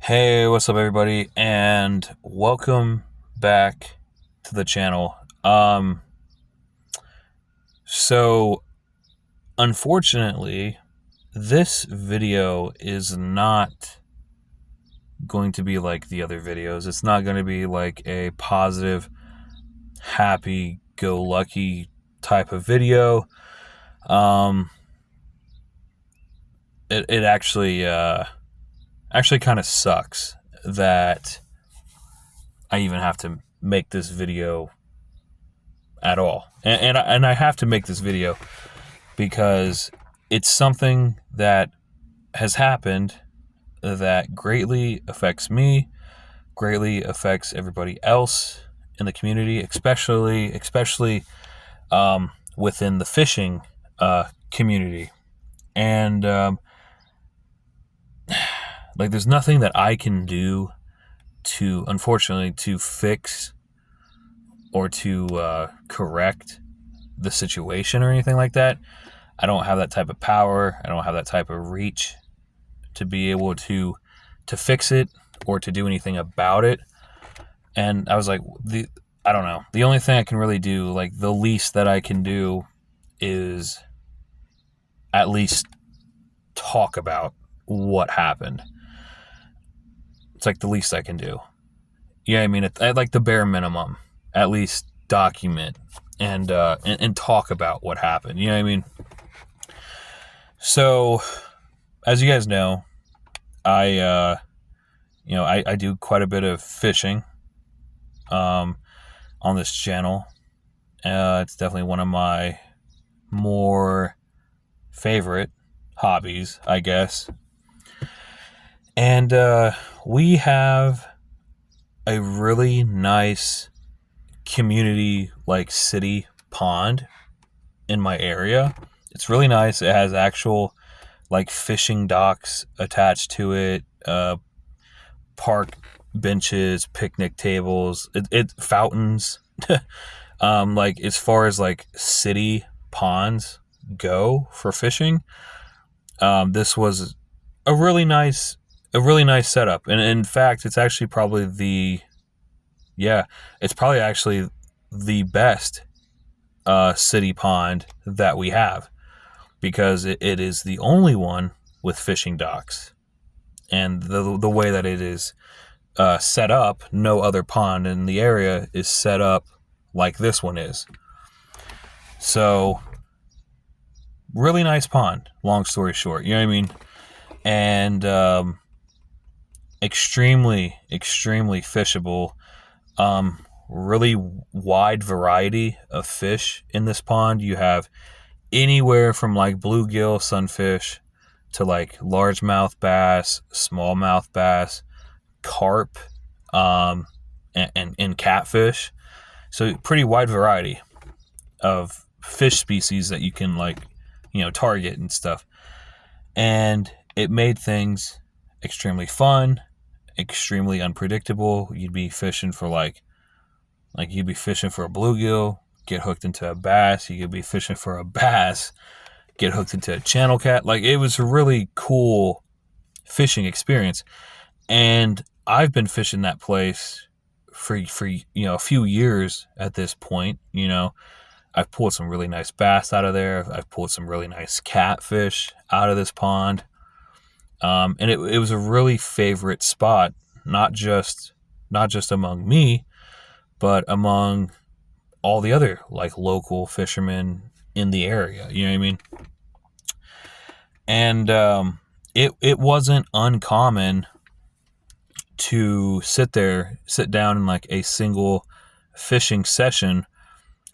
Hey, what's up, everybody, and welcome back to the channel. So unfortunately, this video is not going to be like the other videos. It's not going to be like a positive, happy-go-lucky type of video. Um, it actually kind of sucks that I even have to make this video at all. And I have to make this video because it's something that has happened that greatly affects me, greatly affects everybody else in the community, especially within the fishing community. And like, there's nothing that I can do to, unfortunately, to fix or to correct the situation or anything like that. I don't have that type of power. I don't have that type of reach to be able to fix it or to do anything about it. And I was like, I don't know. The only thing I can really do, like the least that I can do, is at least talk about what happened. It's like the least I can do. Yeah, I mean, I like the bare minimum. At least document and talk about what happened. You know what I mean? So, as you guys know, I do quite a bit of fishing on this channel. It's definitely one of my more favorite hobbies, I guess. And we have a really nice community, like city pond in my area. It's really nice. It has actual like fishing docks attached to it, park benches, picnic tables, it fountains. Like, as far as like city ponds go for fishing, this was a really nice setup. And in fact, it's actually probably actually the best city pond that we have, because it is the only one with fishing docks. And the way that it is set up, no other pond in the area is set up like this one is. So, really nice pond, long story short. You know what I mean? And extremely fishable. Really wide variety of fish in this pond. You have anywhere from like bluegill, sunfish, to like largemouth bass, smallmouth bass, carp, and catfish. So pretty wide variety of fish species that you can, like, target and stuff. And it made things extremely fun, extremely unpredictable. You'd be fishing for you'd be fishing for a bluegill, get hooked into a bass. You could be fishing for a bass, get hooked into a channel cat. Like, it was a really cool fishing experience. And I've been fishing that place for a few years at this point. I've pulled some really nice bass out of there. I've pulled some really nice catfish out of this pond. And it was a really favorite spot, not just among me, but among all the other like local fishermen in the area. You know what I mean? And it wasn't uncommon to sit down in like a single fishing session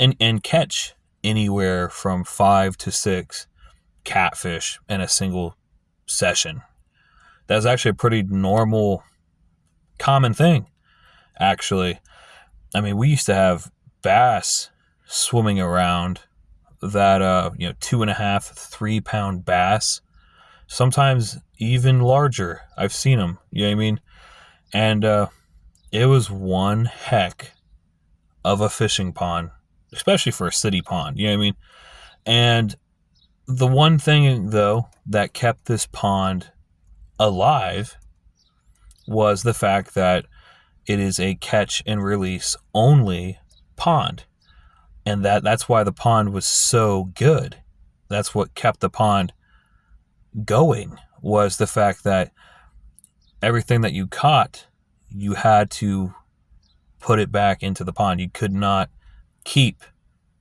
and catch anywhere from 5 to 6 catfish in a single session. That's actually a pretty normal, common thing, actually. I mean, we used to have bass swimming around that 2.5, 3 pound bass, sometimes even larger. I've seen them. You know what I mean? And it was one heck of a fishing pond, especially for a city pond. You know what I mean? And the one thing, though, that kept this pond alive was the fact that it is a catch and release only pond. And that's why the pond was so good. That's what kept the pond going, was the fact that everything that you caught, you had to put it back into the pond. You could not keep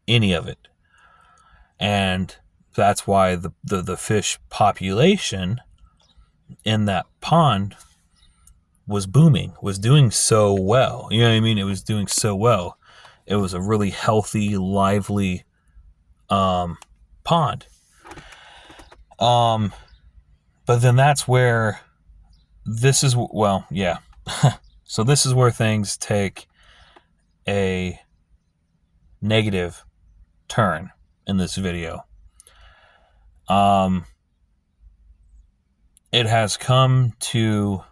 any of it. And that's why the fish population in that pond was booming, was doing so well. You know what I mean? It was doing so well. It was a really healthy, lively pond. But then that's where this is, well, yeah. So this is where things take a negative turn in this video. It has come to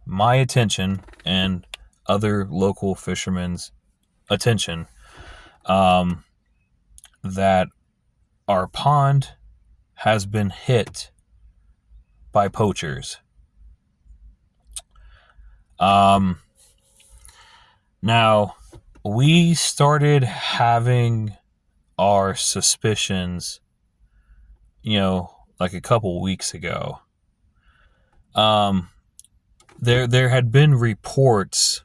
my attention and other local fishermen's attention that our pond has been hit by poachers. Now, we started having our suspicions, like a couple weeks ago. There had been reports,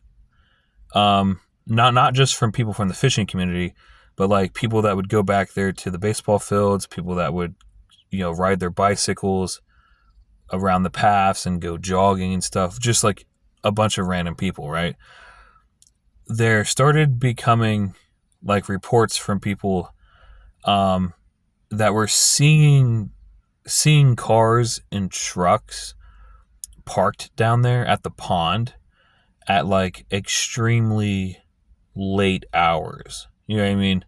not just from people from the fishing community, but like people that would go back there to the baseball fields, people that would, ride their bicycles around the paths and go jogging and stuff, just like a bunch of random people, right? There started becoming like reports from people that were seeing cars and trucks parked down there at the pond at like extremely late hours. You know what I mean?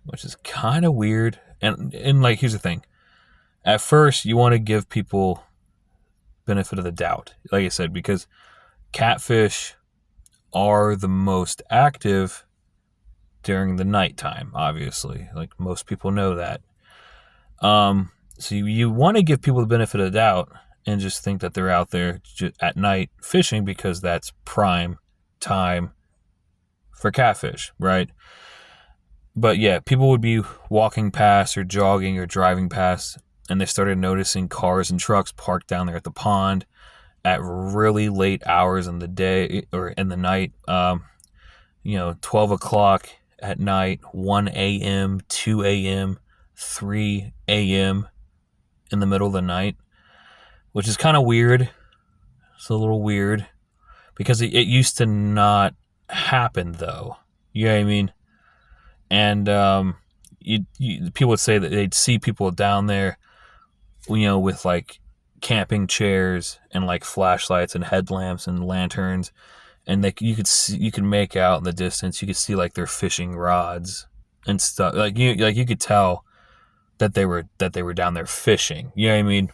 Which is kind of weird. And like, here's the thing. At first, you want to give people benefit of the doubt, like I said, because catfish are the most active during the nighttime, obviously. Like, most people know that. So you want to give people the benefit of the doubt and just think that they're out there at night fishing because that's prime time for catfish, right? But yeah, people would be walking past or jogging or driving past, and they started noticing cars and trucks parked down there at the pond at really late hours in the day or in the night. 12 o'clock at night, 1 a.m., 2 a.m., 3 a.m. in the middle of the night, which is kind of weird. It's a little weird because it used to not happen, though. You know what I mean? And people would say that they'd see people down there, with like camping chairs and like flashlights and headlamps and lanterns, and you could make out in the distance. You could see like their fishing rods and stuff. Like you could tell that they were down there fishing. You know what I mean?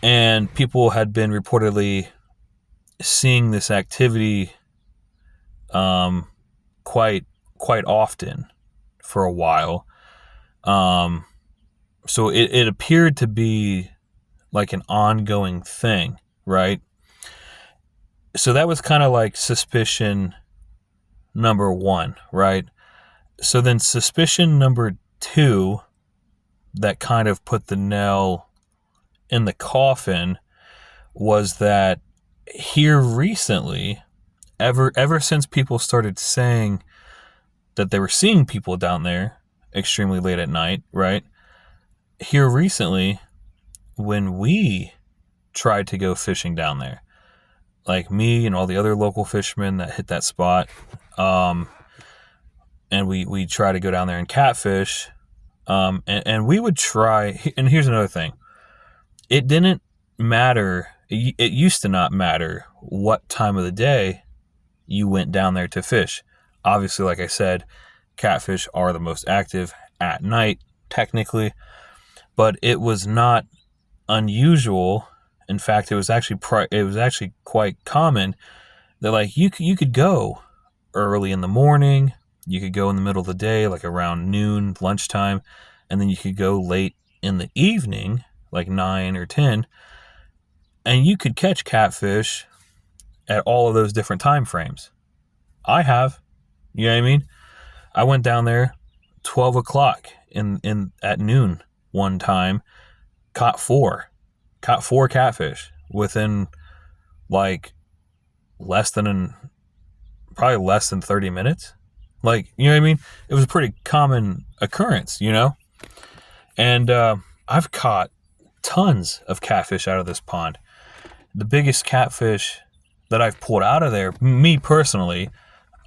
And people had been reportedly seeing this activity quite often for a while. So it appeared to be like an ongoing thing, right? So that was kind of like suspicion number one, right? So then suspicion number two that kind of put the nail in the coffin was that here recently, ever since people started saying that they were seeing people down there extremely late at night, right? Here recently, when we tried to go fishing down there, like me and all the other local fishermen that hit that spot, and we try to go down there and catfish, and we would try. And here's another thing: it didn't matter. It used to not matter what time of the day you went down there to fish. Obviously, like I said, catfish are the most active at night, technically, but it was not unusual. In fact, it was actually quite common that like you could go early in the morning, you could go in the middle of the day, like around noon, lunchtime, and then you could go late in the evening, like 9 or 10, And you could catch catfish at all of those different time frames. I have. You know what I mean? I went down there 12 o'clock in at noon one time, caught four catfish within like probably less than 30 minutes. Like, you know what I mean? It was a pretty common occurrence, you know? And I've caught tons of catfish out of this pond. The biggest catfish that I've pulled out of there, me personally,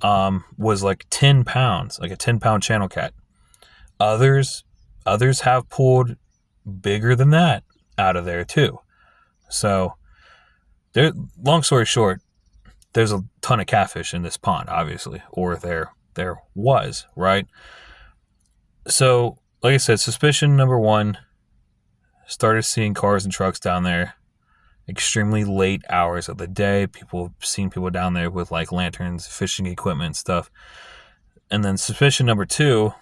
was like 10 pounds, like a 10-pound channel cat. Others have pulled bigger than that out of there too. So, long story short, there's a ton of catfish in this pond, obviously, or there was, right? So, like I said, suspicion number one, started seeing cars and trucks down there, extremely late hours of the day. Seen people down there with like lanterns, fishing equipment, stuff. And then suspicion number two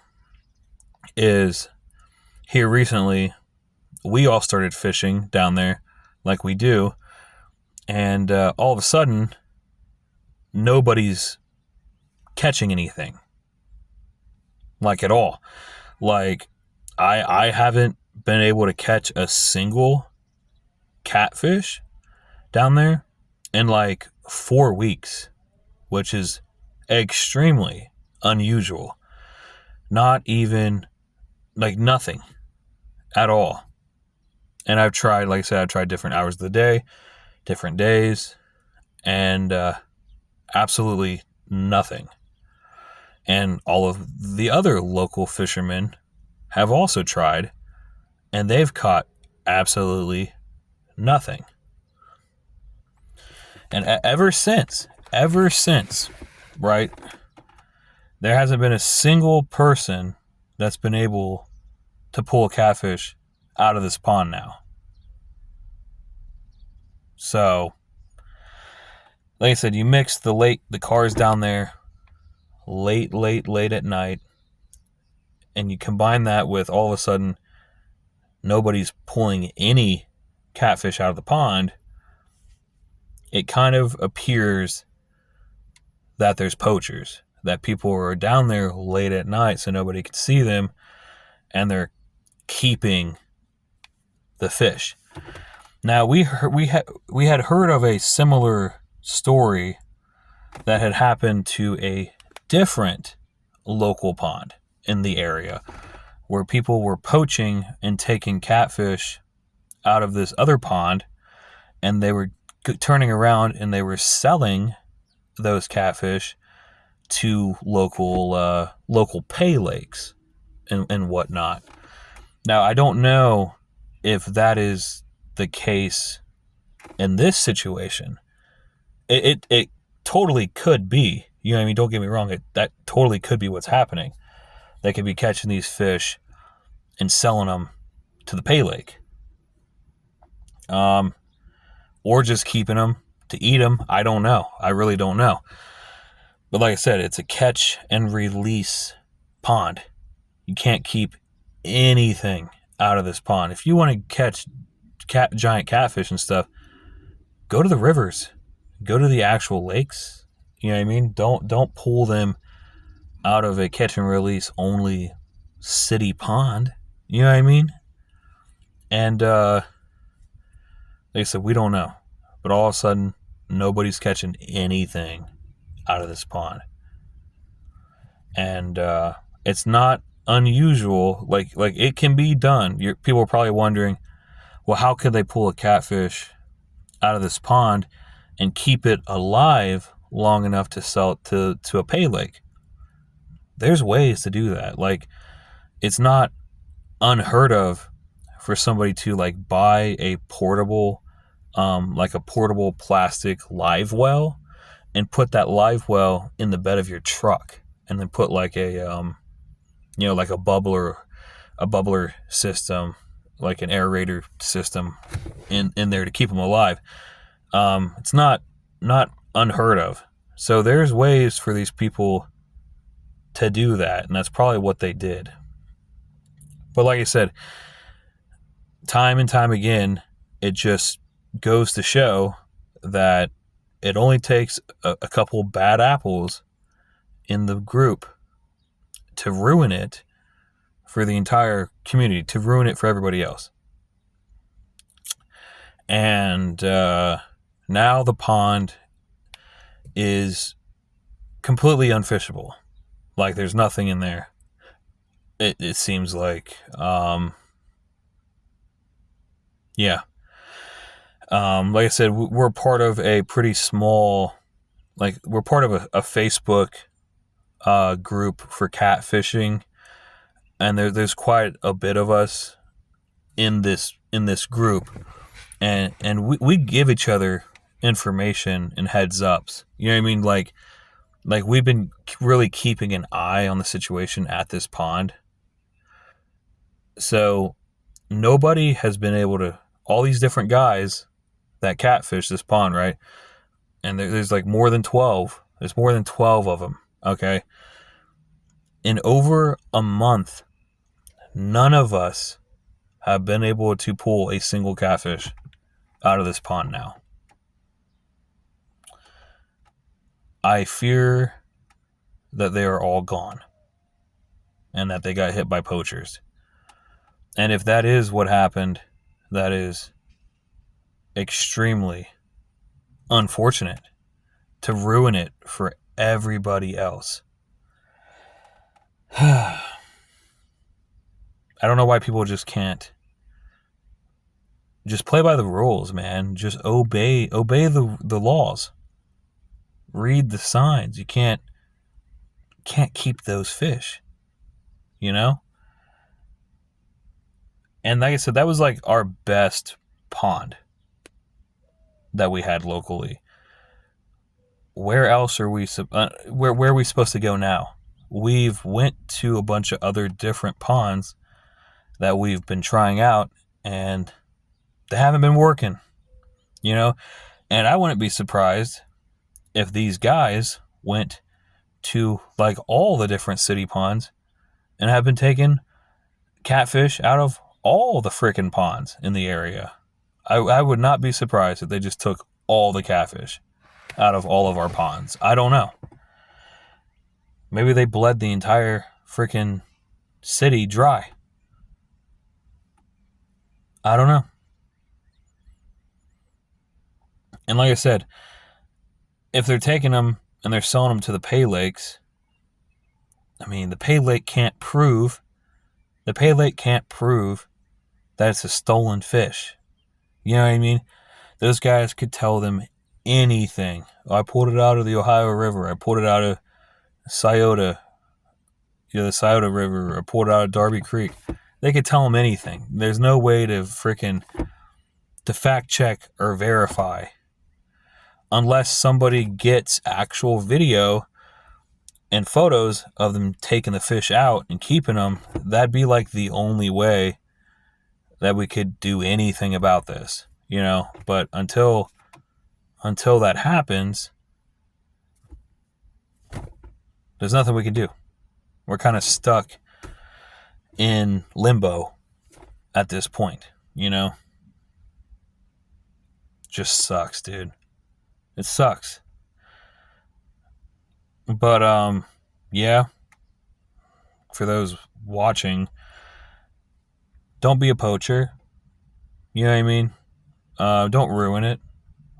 is here recently, we all started fishing down there like we do. And all of a sudden, nobody's catching anything. Like at all. Like, I haven't been able to catch a single catfish down there in like 4 weeks, which is extremely unusual. Not even, like, nothing at all. And I've tried, like I said, I've tried different hours of the day, different days, and absolutely nothing. And all of the other local fishermen have also tried, and they've caught absolutely nothing. And ever since, right, there hasn't been a single person that's been able to pull a catfish out of this pond now. So, like I said, you mix the cars down there, late at night, and you combine that with all of a sudden nobody's pulling any catfish out of the pond, it kind of appears that there's poachers, that people are down there late at night so nobody can see them, and they're keeping the fish. Now, we had heard of a similar story that had happened to a different local pond in the area where people were poaching and taking catfish out of this other pond, and they were turning around and they were selling those catfish to local pay lakes and whatnot. Now, I don't know if that is the case in this situation. It totally could be. You know what I mean? Don't get me wrong. That totally could be what's happening. They could be catching these fish and selling them to the pay lake. Or just keeping them to eat them. I don't know. I really don't know. But like I said, it's a catch and release pond. You can't keep anything out of this pond. If you want to catch giant catfish and stuff, go to the rivers. Go to the actual lakes. You know what I mean? Don't pull them out of a catch and release only city pond. You know what I mean? And like I said, we don't know. But all of a sudden, nobody's catching anything out of this pond. And it's not unusual. Like it can be done. People are probably wondering, well, how could they pull a catfish out of this pond and keep it alive long enough to sell it to a pay lake? There's ways to do that. Like, it's not unheard of for somebody to like buy a portable plastic live well and put that live well in the bed of your truck, and then put like a like a bubbler system, like an aerator system in there to keep them alive. It's not unheard of. So there's ways for these people to do that, and that's probably what they did. But like I said, time and time again, it just goes to show that it only takes a couple bad apples in the group to ruin it for the entire community, to ruin it for everybody else. And now the pond is completely unfishable. Like, there's nothing in there. It seems like, yeah. Like I said, we're part of a pretty small, like, we're part of a Facebook group for catfishing, and there's quite a bit of us in this group, and we give each other information and heads ups. You know what I mean? Like we've been really keeping an eye on the situation at this pond. So nobody has been able to, all these different guys that catfish this pond, right? And there's like more than 12. There's more than 12 of them, okay? In over a month, none of us have been able to pull a single catfish out of this pond now. I fear that they are all gone and that they got hit by poachers. And if that is what happened, that is extremely unfortunate to ruin it for everybody else. I don't know why people just can't just play by the rules, man. Just obey the laws. Read the signs. You can't keep those fish, you know? And like I said, that was like our best pond that we had locally. Where else are we where are we supposed to go now? We've went to a bunch of other different ponds that we've been trying out, and they haven't been working, you know? And I wouldn't be surprised if these guys went to like all the different city ponds and have been taking catfish out of all the freaking ponds in the area. I would not be surprised if they just took all the catfish out of all of our ponds. I don't know. Maybe they bled the entire freaking city dry. I don't know. And like I said, if they're taking them and they're selling them to the pay lakes, I mean, the pay lake can't prove that it's a stolen fish. You know what I mean? Those guys could tell them anything. I pulled it out of the Ohio River. I pulled it out of Scioto, the Scioto River. I pulled it out of Darby Creek. They could tell them anything. There's no way to fact check or verify unless somebody gets actual video and photos of them taking the fish out and keeping them. That'd be like the only way that we could do anything about this, you know? But until that happens, there's nothing we can do. We're kind of stuck in limbo at this point, you know? Just sucks, dude. It sucks. But yeah, for those watching, don't be a poacher. You know what I mean? Don't ruin it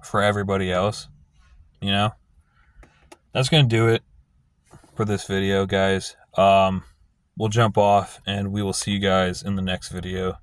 for everybody else. You know? That's going to do it for this video, guys. We'll jump off and we will see you guys in the next video.